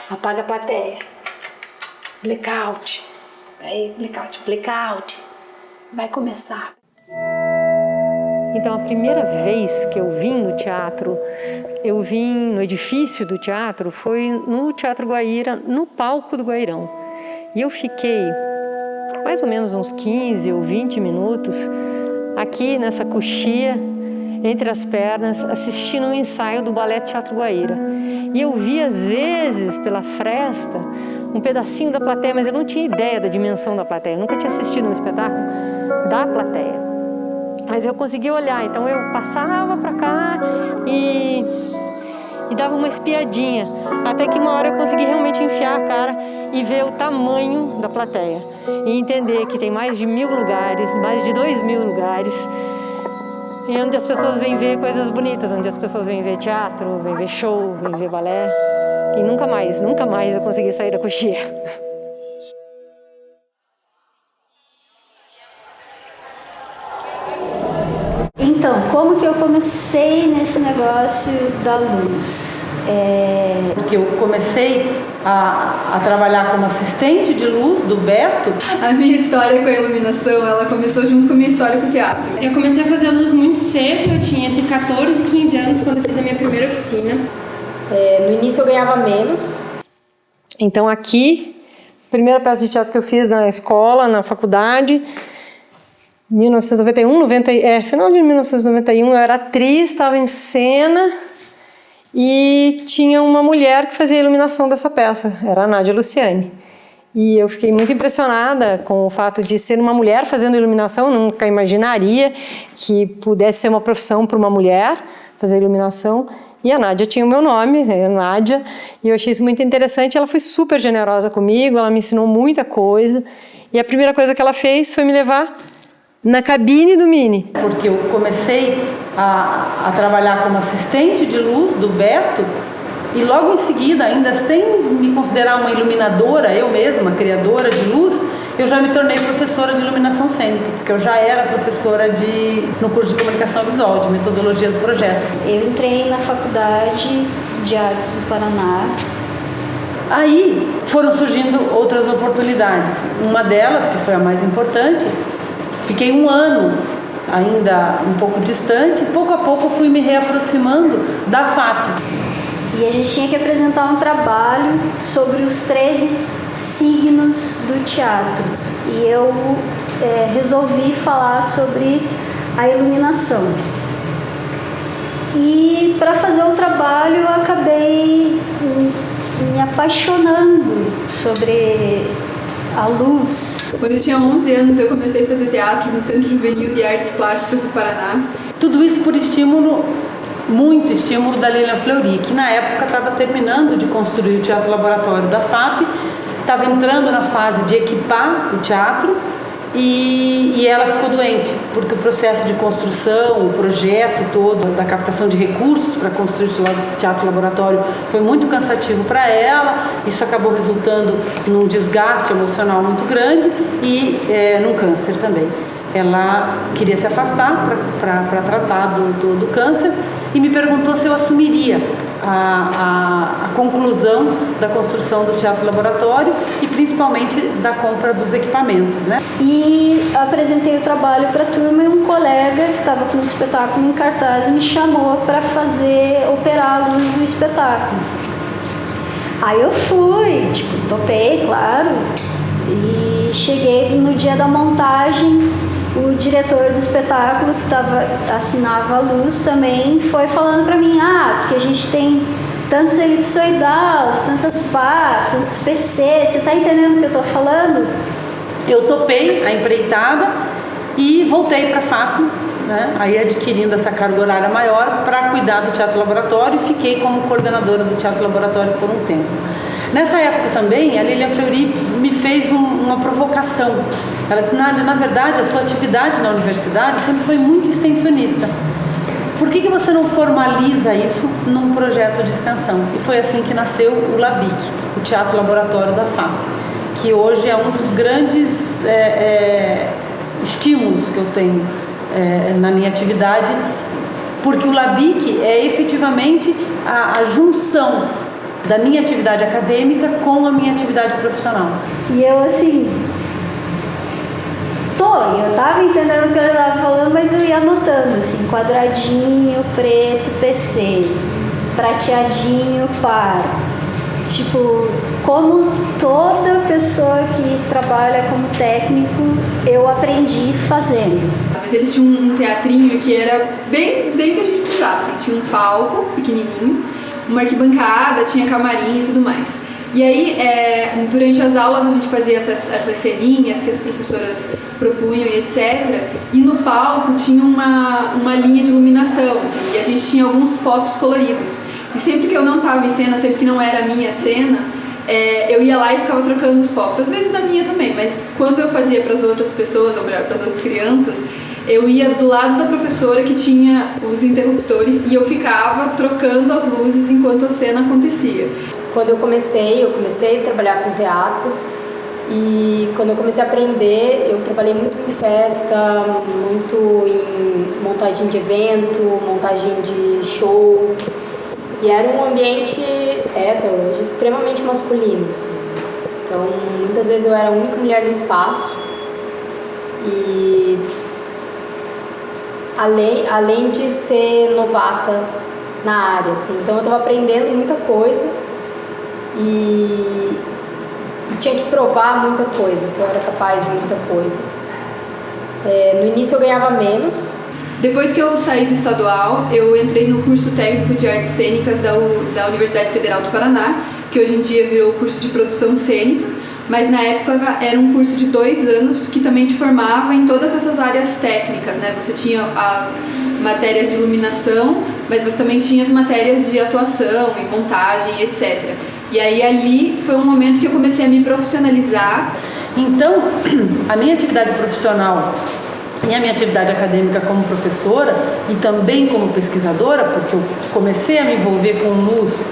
Apaga a plateia. Blackout. Aí, blackout, blackout. Vai começar. Então, a primeira vez que eu vim no teatro, eu vim no edifício do teatro, foi no Teatro Guaíra, no palco do Guairão. E eu fiquei mais ou menos uns 15 ou 20 minutos aqui nessa coxia, entre as pernas, assistindo um ensaio do Balé Teatro Guaíra. E eu vi, às vezes, pela fresta, um pedacinho da plateia, mas eu não tinha ideia da dimensão da plateia. Eu nunca tinha assistido um espetáculo da plateia. Mas eu conseguia olhar, então eu passava para cá e dava uma espiadinha. Até que uma hora eu consegui realmente enfiar a cara e ver o tamanho da plateia. E entender que tem mais de 1000 lugares, mais de 2000 lugares. E onde as pessoas vêm ver coisas bonitas, onde as pessoas vêm ver teatro, vêm ver show, vêm ver balé. E nunca mais eu consegui sair da coxia. Então, como que eu comecei nesse negócio da luz? Porque eu comecei a trabalhar como assistente de luz do Beto. A minha história com a iluminação, ela começou junto com a minha história com o teatro. Eu comecei a fazer luz muito cedo, eu tinha entre 14 e 15 anos quando eu fiz a minha primeira oficina. No início eu ganhava menos. Então aqui, primeira peça de teatro que eu fiz na escola, na faculdade, 1991, final de 1991, eu era atriz, estava em cena e tinha uma mulher que fazia a iluminação dessa peça, era a Nádia Luciani. E eu fiquei muito impressionada com o fato de ser uma mulher fazendo iluminação, eu nunca imaginaria que pudesse ser uma profissão para uma mulher fazer iluminação. E a Nádia tinha o meu nome, Nádia, e eu achei isso muito interessante. Ela foi super generosa comigo, ela me ensinou muita coisa. E a primeira coisa que ela fez foi me levar na cabine do Mini. Porque eu comecei a trabalhar como assistente de luz do Beto e logo em seguida, ainda sem me considerar uma iluminadora, eu mesma, criadora de luz, eu já me tornei professora de iluminação cênica, porque eu já era professora no curso de comunicação visual, de metodologia do projeto. Eu entrei na Faculdade de Artes do Paraná. Aí foram surgindo outras oportunidades. Uma delas, que foi a mais importante, fiquei um ano ainda um pouco distante, pouco a pouco fui me reaproximando da FAP. E a gente tinha que apresentar um trabalho sobre os 13 signos do teatro. E eu resolvi falar sobre a iluminação. E para fazer o trabalho eu acabei me apaixonando sobre a luz. Quando eu tinha 11 anos, eu comecei a fazer teatro no Centro Juvenil de Artes Plásticas do Paraná. Tudo isso por estímulo, muito estímulo da Lilian Fleury, que na época estava terminando de construir o Teatro Laboratório da FAP, estava entrando na fase de equipar o teatro e ela ficou doente, porque o processo de construção, o projeto todo da captação de recursos para construir o Teatro Laboratório foi muito cansativo para ela. Isso acabou resultando num desgaste emocional muito grande e num câncer também. Ela queria se afastar para tratar do câncer e me perguntou se eu assumiria a conclusão da construção do Teatro Laboratório e principalmente da compra dos equipamentos, né? E apresentei o trabalho para a turma e um colega que estava com o espetáculo em cartaz me chamou para operar a luz do espetáculo. Aí eu fui, topei, claro, e cheguei no dia da montagem. O diretor do espetáculo, que assinava a luz também, foi falando para mim, porque a gente tem tantos elipsoidaus, tantas pá, tantos PC, você tá entendendo o que eu tô falando? Eu topei a empreitada e voltei para a FAP, né? Aí adquirindo essa carga horária maior para cuidar do Teatro Laboratório e fiquei como coordenadora do Teatro Laboratório por um tempo. Nessa época também, a Lilian Fleury me fez uma provocação. Ela disse, Nádia, na verdade, a tua atividade na universidade sempre foi muito extensionista. Por que você não formaliza isso num projeto de extensão? E foi assim que nasceu o LABIC, o Teatro Laboratório da FAP, que hoje é um dos grandes estímulos que eu tenho na minha atividade, porque o LABIC é efetivamente a junção da minha atividade acadêmica com a minha atividade profissional. E eu assim, eu tava entendendo o que ele tava falando, mas eu ia anotando assim, quadradinho, preto, PC, prateadinho, par. Tipo, como toda pessoa que trabalha como técnico, eu aprendi fazendo. Mas eles tinham um teatrinho que era bem o que a gente precisava, assim, tinha um palco pequenininho, uma arquibancada, tinha camarim e tudo mais. E aí, durante as aulas a gente fazia essas ceninhas que as professoras propunham e etc. E no palco tinha uma linha de iluminação, assim, e a gente tinha alguns focos coloridos. E sempre que eu não estava em cena, sempre que não era a minha cena, eu ia lá e ficava trocando os focos. Às vezes da minha também, mas quando eu fazia para as outras pessoas, ou melhor, para as outras crianças, eu ia do lado da professora que tinha os interruptores e eu ficava trocando as luzes enquanto a cena acontecia. Quando eu comecei a trabalhar com teatro e quando eu comecei a aprender, eu trabalhei muito em festa, muito em montagem de evento, montagem de show. E era um ambiente, até hoje, extremamente masculino, assim. Então, muitas vezes eu era a única mulher no espaço. E além de ser novata na área, assim. Então, eu estava aprendendo muita coisa e tinha que provar muita coisa, que eu era capaz de muita coisa. No início eu ganhava menos. Depois que eu saí do estadual, eu entrei no curso técnico de artes cênicas da Universidade Federal do Paraná, que hoje em dia virou o curso de produção cênica, mas na época era um curso de 2 anos que também te formava em todas essas áreas técnicas, né? Você tinha as matérias de iluminação, mas você também tinha as matérias de atuação e montagem, etc. E aí ali foi um momento que eu comecei a me profissionalizar. Então, a minha atividade profissional e a minha atividade acadêmica como professora e também como pesquisadora, porque eu comecei a me envolver com luz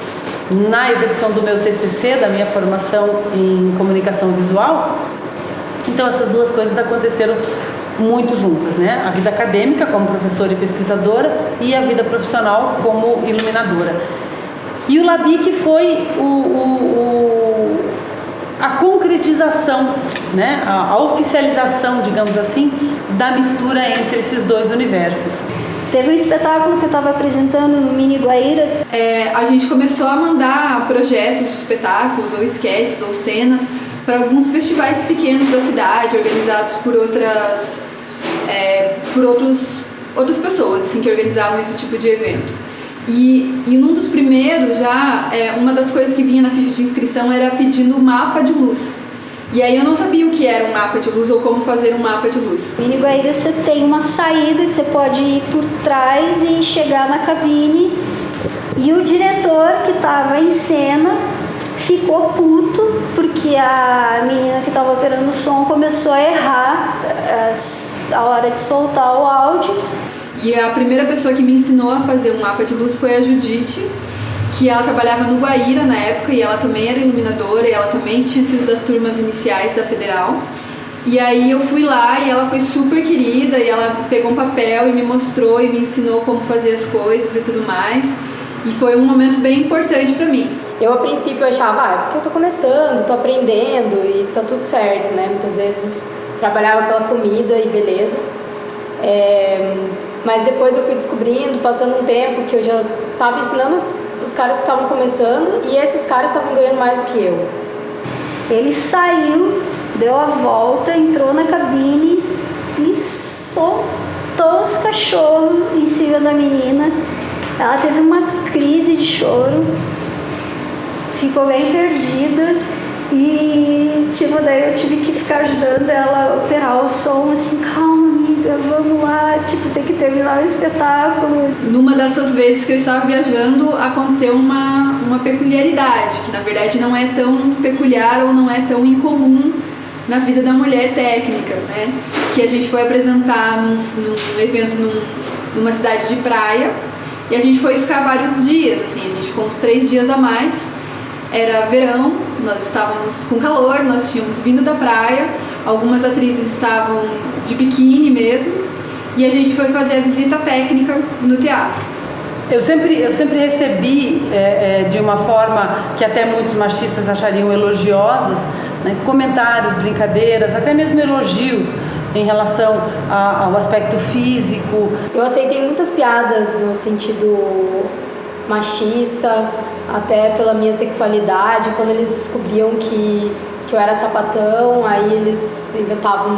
na execução do meu TCC, da minha formação em comunicação visual. Então essas duas coisas aconteceram muito juntas, né? A vida acadêmica como professora e pesquisadora e a vida profissional como iluminadora. E o LABIC foi a concretização, né? A oficialização, digamos assim, da mistura entre esses dois universos. Teve um espetáculo que eu estava apresentando no Mini Guaíra. A gente começou a mandar projetos de espetáculos, ou sketches, ou cenas, para alguns festivais pequenos da cidade, organizados por outras pessoas assim, que organizavam esse tipo de evento. E num dos primeiros, uma das coisas que vinha na ficha de inscrição era pedindo mapa de luz. E aí eu não sabia o que era um mapa de luz ou como fazer um mapa de luz. No Mini Guaíra você tem uma saída que você pode ir por trás e chegar na cabine. E o diretor que estava em cena ficou puto porque a menina que estava operando o som começou a errar a hora de soltar o áudio. E a primeira pessoa que me ensinou a fazer um mapa de luz foi a Judite, que ela trabalhava no Guaíra na época e ela também era iluminadora e ela também tinha sido das turmas iniciais da Federal. E aí eu fui lá e ela foi super querida e ela pegou um papel e me mostrou e me ensinou como fazer as coisas e tudo mais. E foi um momento bem importante para mim. Eu, a princípio, achava, é porque eu tô começando, tô aprendendo e tá tudo certo, né? Muitas vezes trabalhava pela comida e beleza. Mas depois eu fui descobrindo, passando um tempo, que eu já estava ensinando os caras que estavam começando e esses caras estavam ganhando mais do que eu. Assim. Ele saiu, deu a volta, entrou na cabine e soltou os cachorros em cima da menina. Ela teve uma crise de choro, ficou bem perdida e daí eu tive que ficar ajudando ela a operar o som, assim, calma amiga, vamos lá, tem que terminar o espetáculo. Numa dessas vezes que eu estava viajando, aconteceu uma peculiaridade, que na verdade não é tão peculiar ou não é tão incomum na vida da mulher técnica, né? Que a gente foi apresentar num evento numa cidade de praia e a gente foi ficar vários dias, assim, a gente ficou uns 3 dias a mais. Era verão, nós estávamos com calor, nós tínhamos vindo da praia, algumas atrizes estavam de biquíni mesmo, e a gente foi fazer a visita técnica no teatro. Eu sempre recebi, de uma forma que até muitos machistas achariam elogiosas, né, comentários, brincadeiras, até mesmo elogios em relação ao aspecto físico. Eu aceitei muitas piadas no sentido machista, até pela minha sexualidade. Quando eles descobriam que eu era sapatão, aí eles inventavam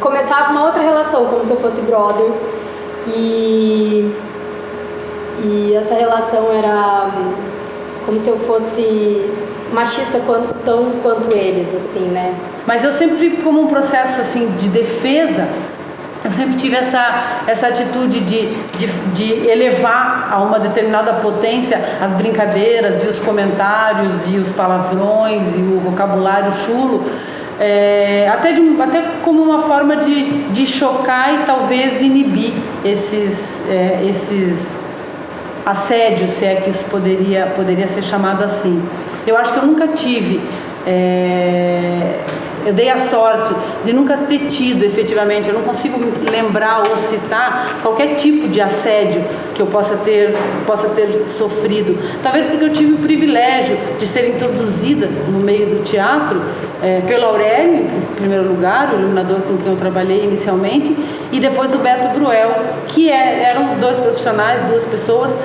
começava uma outra relação, como se eu fosse brother. E essa relação era como se eu fosse machista tão quanto eles, assim, né? Mas eu sempre, como um processo assim de defesa, eu sempre tive essa atitude de elevar a uma determinada potência as brincadeiras e os comentários e os palavrões e o vocabulário chulo, até como uma forma de chocar e talvez inibir esses assédios, se é que isso poderia ser chamado assim. Eu acho que eu nunca tive, eu dei a sorte de nunca ter tido efetivamente, eu não consigo lembrar ou citar qualquer tipo de assédio que eu possa ter sofrido. Talvez porque eu tive o privilégio de ser introduzida no meio do teatro pelo Aurélio, em primeiro lugar, o iluminador com quem eu trabalhei inicialmente, e depois o Beto Bruel, que eram dois profissionais, duas pessoas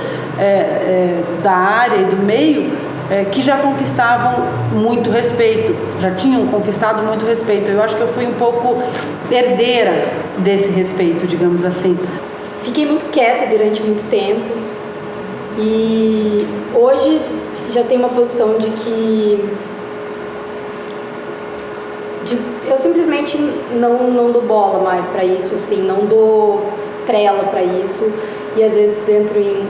da área e do meio, que já conquistavam muito respeito, já tinham conquistado muito respeito. Eu acho que eu fui um pouco herdeira desse respeito, digamos assim. Fiquei muito quieta durante muito tempo e hoje já tenho uma posição de que eu simplesmente não dou bola mais para isso, assim, não dou trela para isso e às vezes entro em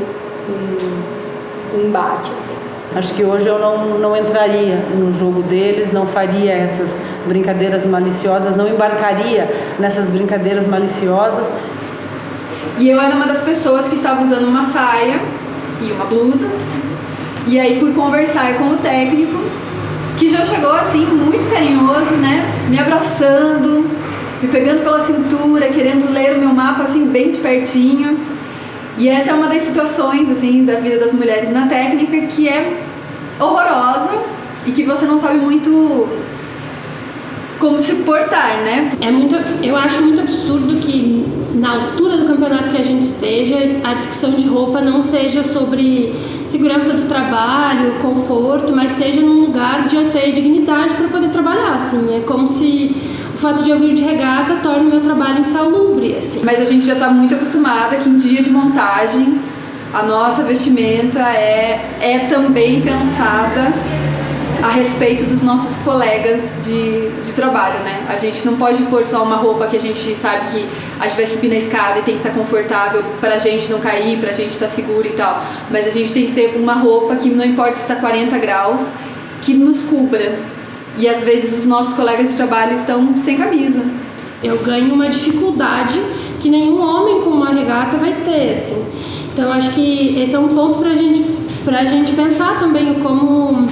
embate, assim. Acho que hoje eu não entraria no jogo deles, não faria essas brincadeiras maliciosas, não embarcaria nessas brincadeiras maliciosas. E eu era uma das pessoas que estava usando uma saia e uma blusa. E aí fui conversar com o técnico, que já chegou assim, muito carinhoso, né? Me abraçando, me pegando pela cintura, querendo ler o meu mapa assim bem de pertinho. E essa é uma das situações assim da vida das mulheres na técnica que é horrorosa e que você não sabe muito como se portar, né? Eu acho muito absurdo que na altura do campeonato que a gente esteja, a discussão de roupa não seja sobre segurança do trabalho, conforto, mas seja num lugar de eu ter dignidade para poder trabalhar, assim. É como se o fato de eu vir de regata torne o meu trabalho insalubre, assim. Mas a gente já está muito acostumada que em dia de montagem a nossa vestimenta é também pensada a respeito dos nossos colegas de trabalho, né? A gente não pode pôr só uma roupa que a gente sabe que a gente vai subir na escada e tem que estar confortável pra gente não cair, pra gente estar seguro e tal. Mas a gente tem que ter uma roupa que não importa se está 40 graus, que nos cubra. E às vezes os nossos colegas de trabalho estão sem camisa. Eu ganho uma dificuldade que nenhum homem com uma regata vai ter, assim. Então acho que esse é um ponto pra gente pensar também como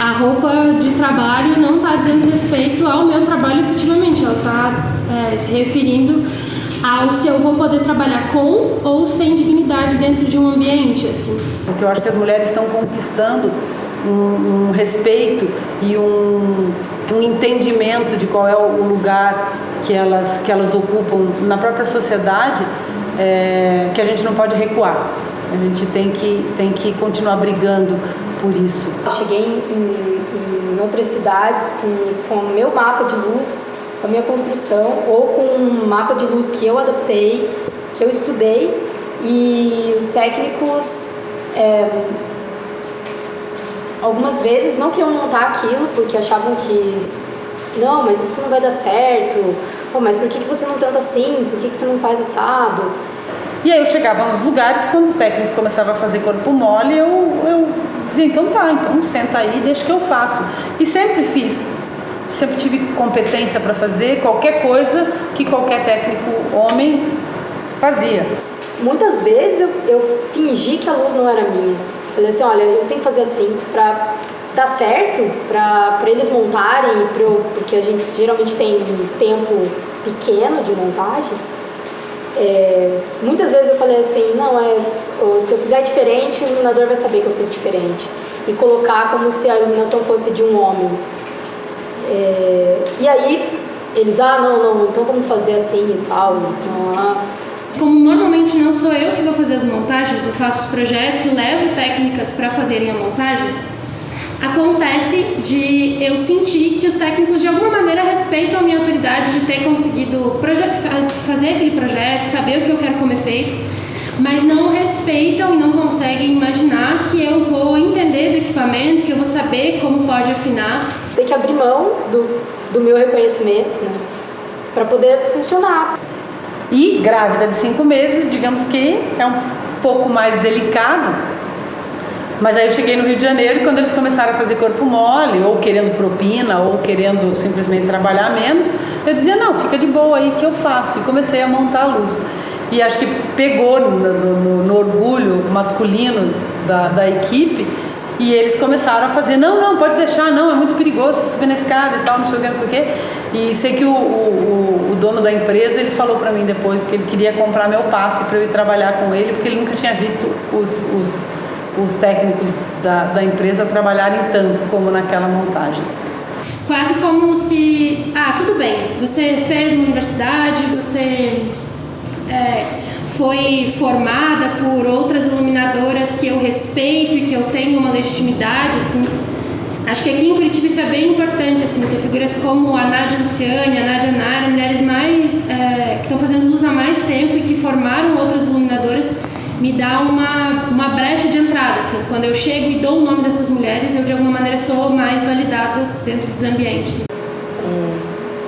a roupa de trabalho não está dizendo respeito ao meu trabalho efetivamente, ela está se referindo ao se eu vou poder trabalhar com ou sem dignidade dentro de um ambiente, assim. Porque eu acho que as mulheres estão conquistando um respeito e um entendimento de qual é o lugar que elas ocupam na própria sociedade, que a gente não pode recuar. A gente tem que continuar brigando por isso. Cheguei em outras cidades com o meu mapa de luz, com a minha construção, ou com um mapa de luz que eu adaptei, que eu estudei, e os técnicos algumas vezes não queriam montar aquilo porque achavam que não, mas isso não vai dar certo, mas por que você não tenta assim, por que você não faz assado? E aí eu chegava nos lugares, quando os técnicos começavam a fazer corpo mole, eu dizia, então senta aí, deixa que eu faço. E sempre fiz, sempre tive competência para fazer qualquer coisa que qualquer técnico homem fazia. Muitas vezes eu fingi que a luz não era minha. Falei assim, olha, eu tenho que fazer assim para dar certo, para eles montarem, porque a gente geralmente tem um tempo pequeno de montagem. Muitas vezes eu falei assim, se eu fizer diferente, o iluminador vai saber que eu fiz diferente. E colocar como se a iluminação fosse de um homem. E aí, eles, não, então vamos fazer assim e tal. Como normalmente não sou eu que vou fazer as montagens, eu faço os projetos e levo técnicas para fazerem a montagem, acontece de eu sentir que os técnicos de alguma maneira respeitam a minha autoridade de ter conseguido fazer aquele projeto, saber o que eu quero como efeito, mas não respeitam e não conseguem imaginar que eu vou entender do equipamento, que eu vou saber como pode afinar. Tem que abrir mão do meu reconhecimento, né, para poder funcionar. E grávida de 5 meses, digamos que é um pouco mais delicado. Mas aí eu cheguei no Rio de Janeiro e quando eles começaram a fazer corpo mole, ou querendo propina, ou querendo simplesmente trabalhar menos, eu dizia, não, fica de boa aí que eu faço. E comecei a montar a luz. E acho que pegou no orgulho masculino da equipe, e eles começaram a fazer, não, pode deixar, não, é muito perigoso você subir na escada e tal, não sei o quê. E sei que o dono da empresa, ele falou pra mim depois que ele queria comprar meu passe para eu ir trabalhar com ele, porque ele nunca tinha visto os técnicos da empresa trabalharem tanto como naquela montagem. Quase como se, tudo bem, você fez uma universidade, você foi formada por outras iluminadoras que eu respeito e que eu tenho uma legitimidade, assim. Acho que aqui em Curitiba isso é bem importante, assim, ter figuras como a Nádia Luciane, a Nádia Nara, mulheres que estão fazendo luz há mais tempo e que formaram outras iluminadoras, me dá uma brecha de entrada, assim. Quando eu chego e dou o nome dessas mulheres, eu de alguma maneira sou mais validada dentro dos ambientes.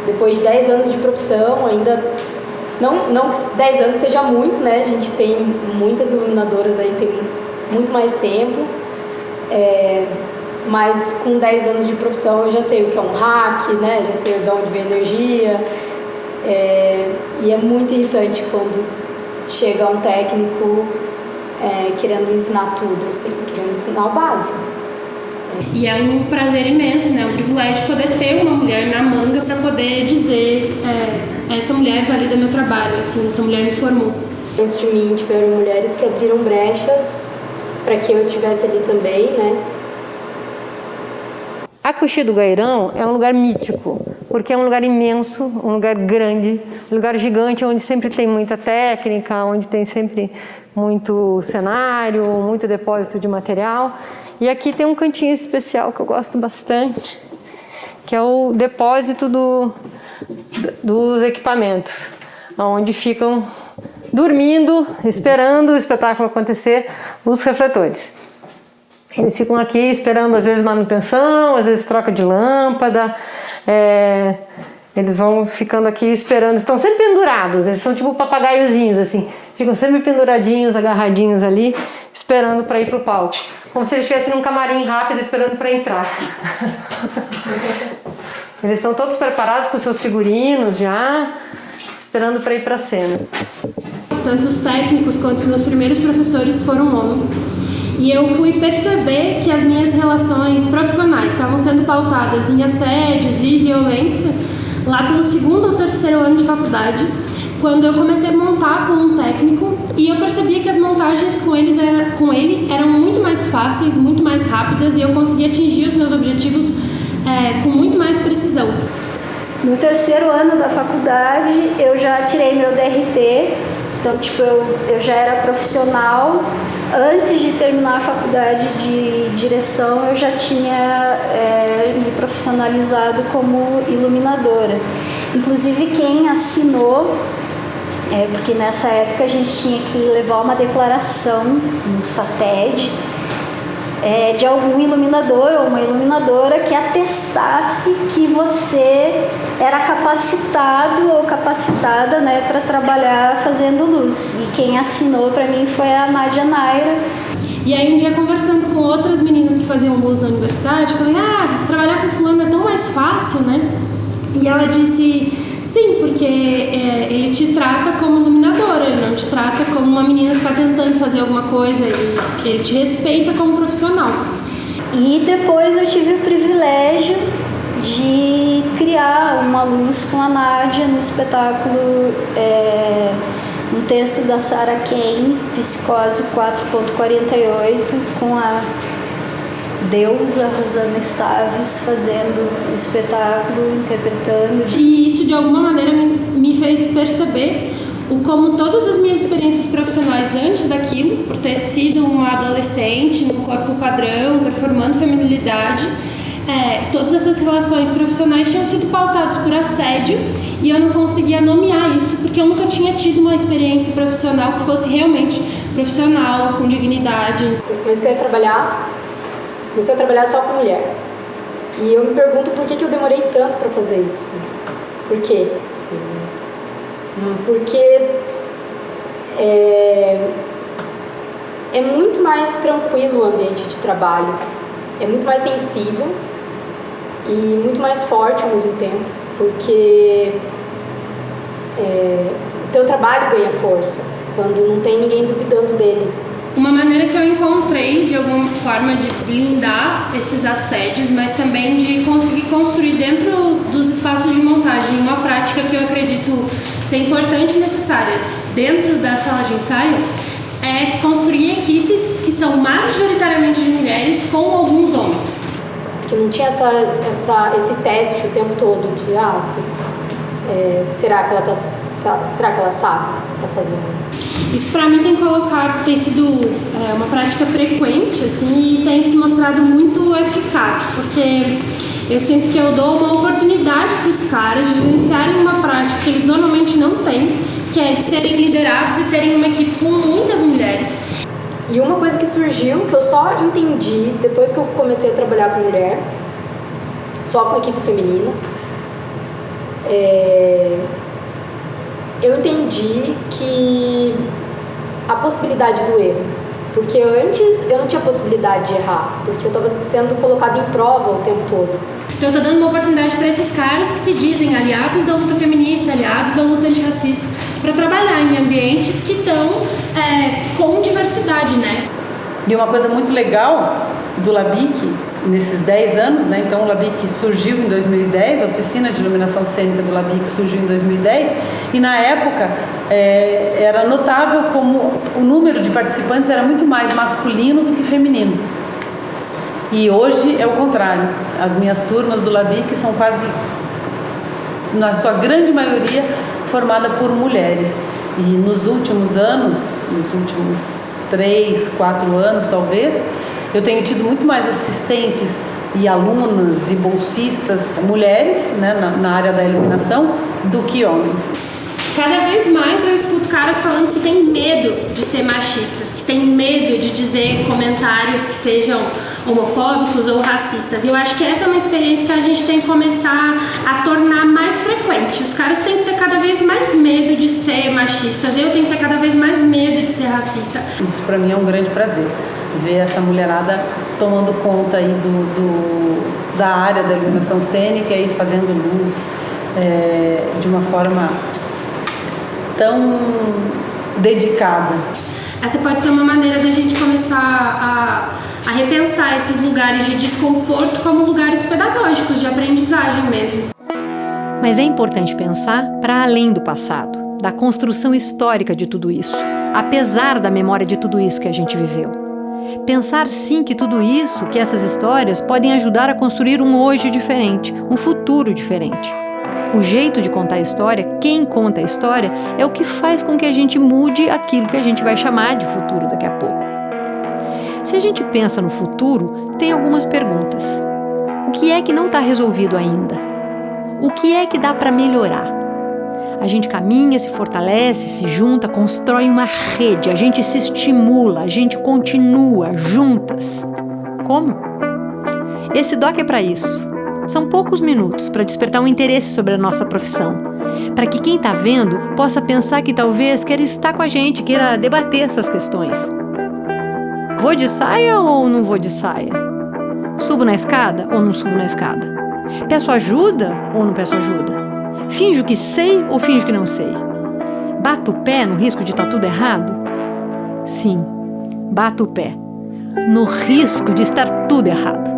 Depois de 10 anos de profissão, ainda... Não que 10 anos seja muito, né? A gente tem muitas iluminadoras aí, tem muito mais tempo. Mas com 10 anos de profissão eu já sei o que é um hack, né? Já sei de onde vem energia. E é muito irritante quando chega um técnico querendo ensinar tudo, assim, querendo ensinar o básico. E é um prazer imenso, né? Um privilégio poder ter uma mulher na manga para poder dizer essa mulher valida meu trabalho, assim, essa mulher me formou. Antes de mim tiveram mulheres que abriram brechas para que eu estivesse ali também, né? A Coxilha do Guairão é um lugar mítico, porque é um lugar imenso, um lugar grande, um lugar gigante, onde sempre tem muita técnica, onde tem sempre muito cenário, muito depósito de material. E aqui tem um cantinho especial que eu gosto bastante, que é o depósito dos equipamentos, onde ficam dormindo, esperando o espetáculo acontecer, os refletores. Eles ficam aqui esperando, às vezes, manutenção, às vezes troca de lâmpada. Eles vão ficando aqui esperando, estão sempre pendurados, eles são tipo papagaiozinhos, assim. Ficam sempre penduradinhos, agarradinhos ali, esperando para ir pro palco. Como se eles estivessem num camarim rápido, esperando para entrar. Eles estão todos preparados com seus figurinos já, esperando para ir para a cena. Tanto os técnicos quanto os meus primeiros professores foram homens. E eu fui perceber que as minhas relações profissionais estavam sendo pautadas em assédios e violência lá pelo 2º ou 3º ano de faculdade, quando eu comecei a montar com um técnico e eu percebia que as montagens com ele eram muito mais fáceis, muito mais rápidas e eu conseguia atingir os meus objetivos com muito mais precisão. No 3º ano da faculdade, eu já tirei meu DRT, então tipo, eu já era profissional. Antes de terminar a faculdade de direção, eu já tinha me profissionalizado como iluminadora. Inclusive, quem assinou, porque nessa época a gente tinha que levar uma declaração no SATED, de algum iluminador ou uma iluminadora que atestasse que você era capacitado ou capacitada, né, para trabalhar fazendo luz. E quem assinou para mim foi a Nádia Naira. E aí um dia, conversando com outras meninas que faziam luz na universidade, falei, trabalhar com fulano é tão mais fácil, né? E ela disse, sim, porque ele te trata como iluminadora, ele não te trata como uma menina que está tentando fazer alguma coisa, ele te respeita como profissional. E depois eu tive o privilégio de criar uma luz com a Nádia no espetáculo um texto da Sarah Kane, Psicose 4.48, com a deusa Rosana Staves fazendo o espetáculo, interpretando. E isso de alguma maneira me fez perceber o como todas as minhas experiências profissionais antes daquilo, por ter sido uma adolescente num corpo padrão, performando feminilidade, todas essas relações profissionais tinham sido pautadas por assédio e eu não conseguia nomear isso porque eu nunca tinha tido uma experiência profissional que fosse realmente profissional, com dignidade. Eu comecei a trabalhar só com mulher. E eu me pergunto por que eu demorei tanto para fazer isso. Por quê? Porque é muito mais tranquilo o ambiente de trabalho, é muito mais sensível e muito mais forte ao mesmo tempo, porque o teu trabalho ganha força quando não tem ninguém duvidando dele. Uma maneira que eu encontrei, de alguma forma, de blindar esses assédios, mas também de conseguir construir dentro dos espaços de montagem uma prática que eu acredito ser importante e necessária dentro da sala de ensaio, é construir equipes que são majoritariamente de mulheres com alguns homens. Porque não tinha esse teste o tempo todo de será que ela sabe o que está fazendo? Isso para mim tem sido uma prática frequente assim, e tem se mostrado muito eficaz, porque eu sinto que eu dou uma oportunidade para os caras de vivenciarem uma prática que eles normalmente não têm, que é de serem liderados e terem uma equipe com muitas mulheres. E uma coisa que surgiu, que eu só entendi depois que eu comecei a trabalhar com mulher, só com equipe feminina, eu entendi que a possibilidade do erro, porque antes eu não tinha possibilidade de errar, porque eu estava sendo colocada em prova o tempo todo. Então eu tô dando uma oportunidade para esses caras que se dizem aliados da luta feminista, aliados da luta antirracista, para trabalhar em ambientes que estão com diversidade, né? E uma coisa muito legal do LABIC, nesses 10 anos, né? Então o LABIC surgiu em 2010, a oficina de iluminação cênica do LABIC surgiu em 2010, e na época era notável como o número de participantes era muito mais masculino do que feminino. E hoje é o contrário. As minhas turmas do LABIC são quase, na sua grande maioria, formada por mulheres. E nos últimos anos, nos últimos 3, 4 anos talvez, eu tenho tido muito mais assistentes e alunas e bolsistas mulheres, né, na área da iluminação do que homens. Cada vez mais eu escuto caras falando que tem medo de ser machistas, que tem medo de dizer comentários que sejam homofóbicos ou racistas. E eu acho que essa é uma experiência que a gente tem que começar a tornar mais frequente. Os caras têm que ter cada vez mais medo de ser machistas, eu tenho que ter cada vez mais medo de ser racista. Isso para mim é um grande prazer, ver essa mulherada tomando conta aí da área da iluminação cênica e fazendo luz de uma forma tão dedicada. Essa pode ser uma maneira da gente começar a repensar esses lugares de desconforto como lugares pedagógicos, de aprendizagem mesmo. Mas é importante pensar para além do passado, da construção histórica de tudo isso, apesar da memória de tudo isso que a gente viveu. Pensar sim que tudo isso, que essas histórias podem ajudar a construir um hoje diferente, um futuro diferente. O jeito de contar a história, quem conta a história, é o que faz com que a gente mude aquilo que a gente vai chamar de futuro daqui a pouco. Se a gente pensa no futuro, tem algumas perguntas. O que é que não está resolvido ainda? O que é que dá para melhorar? A gente caminha, se fortalece, se junta, constrói uma rede, a gente se estimula, a gente continua juntas. Como? Esse doc é para isso. São poucos minutos para despertar um interesse sobre a nossa profissão, para que quem está vendo possa pensar que talvez queira estar com a gente, queira debater essas questões. Vou de saia ou não vou de saia? Subo na escada ou não subo na escada? Peço ajuda ou não peço ajuda? Finjo que sei ou finjo que não sei? Bato o pé no risco de estar tudo errado? Sim, bato o pé no risco de estar tudo errado.